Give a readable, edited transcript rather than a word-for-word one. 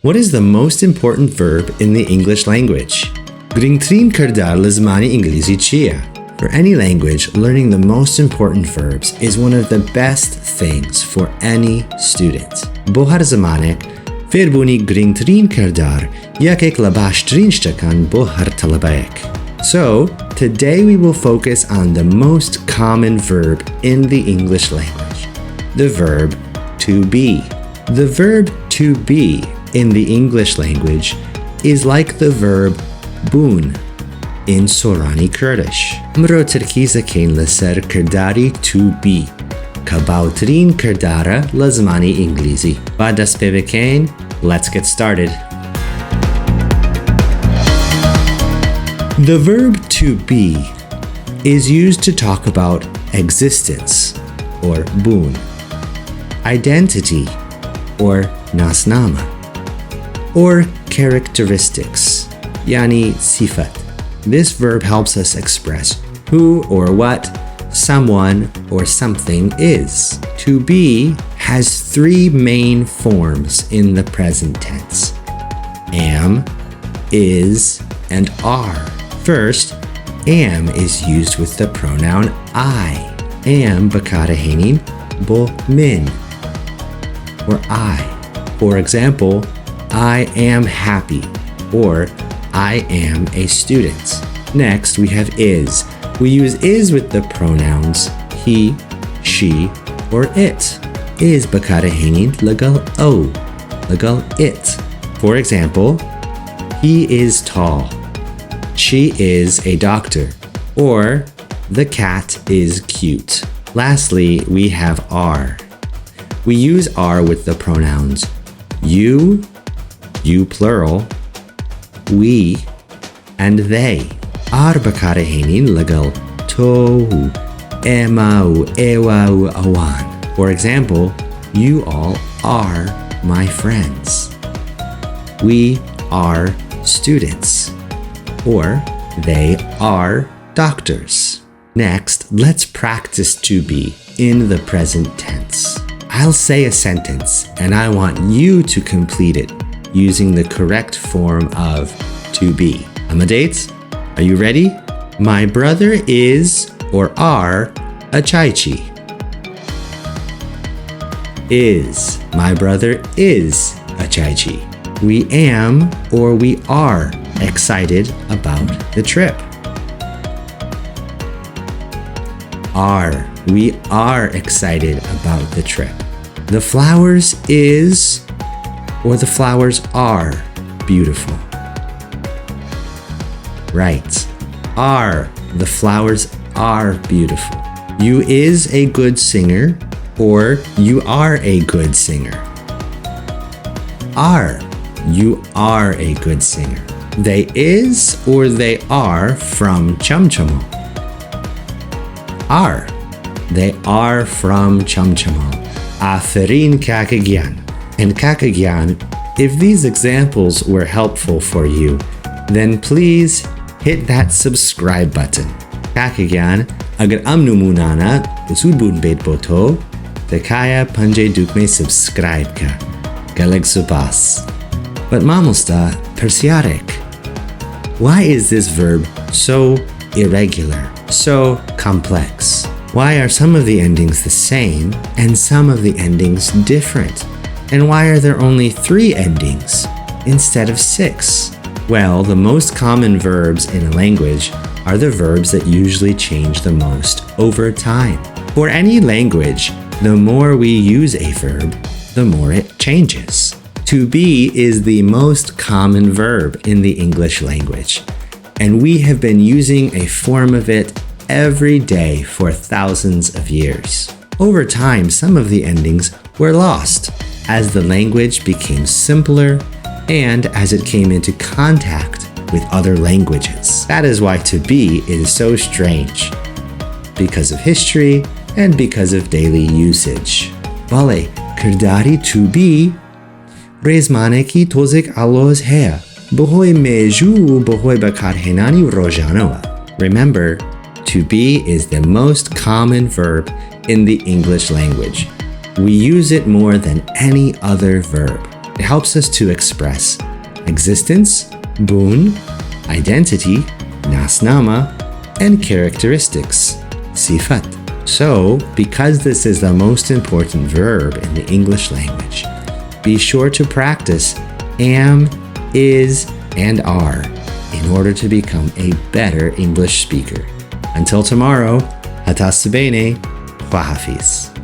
What is the most important verb in the English language? گرنگترین کردار لزمانی انگلیزی چیه؟ For any language, learning the most important verbs is one of the best things for any student. بۆ هەر زمانێک فێربوونی گرنگترین کردار یەکێک لە باشترین شتەکان بۆ هەر تەلەبەیەک. So, today we will focus on the most common verb in the English language, the verb to be. The verb to be in the English language is like the verb boon in Sorani Kurdish. Mro تركيزكين لسر كرداري to be كباوترين كردارة لزماني إنجليزي. بعد سبيبكين, let's get started. The verb to be is used to talk about existence or boon, identity or nasnama, or characteristics, yani sifat. This verb helps us express who or what someone or something is. To be has three main forms in the present tense: am, is, and are. First, am is used with the pronoun I. Am bakara henin bo min, or I. For example, I am happy, or I am a student. Next, we have is. We use is with the pronouns he, she, or it. Is bakara henin lagal o, lagal it. For example, he is tall. She is a doctor, or the cat is cute. Lastly, we have are. We use are with the pronouns you plural, we, and they. Are bakara henin lagal tohu, emau, ewau, awan. For example, you all are my friends. We are students. Or they are doctors. Next, let's practice to be in the present tense. I'll say a sentence and I want you to complete it using the correct form of to be. Amadeus, are you ready? My brother is or are a chaichi. Is. My brother is a chaichi. We am or we are excited about the trip. Are. We are excited about the trip. The flowers is or the flowers are beautiful. Right. Are. The flowers are beautiful. You is a good singer or you are a good singer. Are. You are a good singer. They is or they are from Chamchamo. Are. They are from Chamchamo. Aferin Kakagyan. And Kakagyan, if these examples were helpful for you, then please hit that subscribe button. Kakagyan, agar amnu munana usudbun bet boto, tekaya panje dukme subscribe ka. Galeg supas. But mamusta persiarek. Why is this verb so irregular, so complex? Why are some of the endings the same and some of the endings different? And why are there only 3 endings instead of 6? Well, the most common verbs in a language are the verbs that usually change the most over time. For any language, the more we use a verb, the more it changes. To be is the most common verb in the English language, and we have been using a form of it every day for thousands of years. Over time, some of the endings were lost as the language became simpler and as it came into contact with other languages. That is why to be is so strange, because of history and because of daily usage. Vale, kرداری to be ریزمانێکی تۆزێک ئالۆز هەیە بەهۆی مێژوو و بەهۆی بەکارهێنانی ڕۆژانەوە. Remember, to be is the most common verb in the English language. We use it more than any other verb. It helps us to express existence, boon, identity, nasnama, and characteristics, sifat. So, because this is the most important verb in the English language, be sure to practice am, is, and are in order to become a better English speaker. Until tomorrow, hatasubene, Hafiz.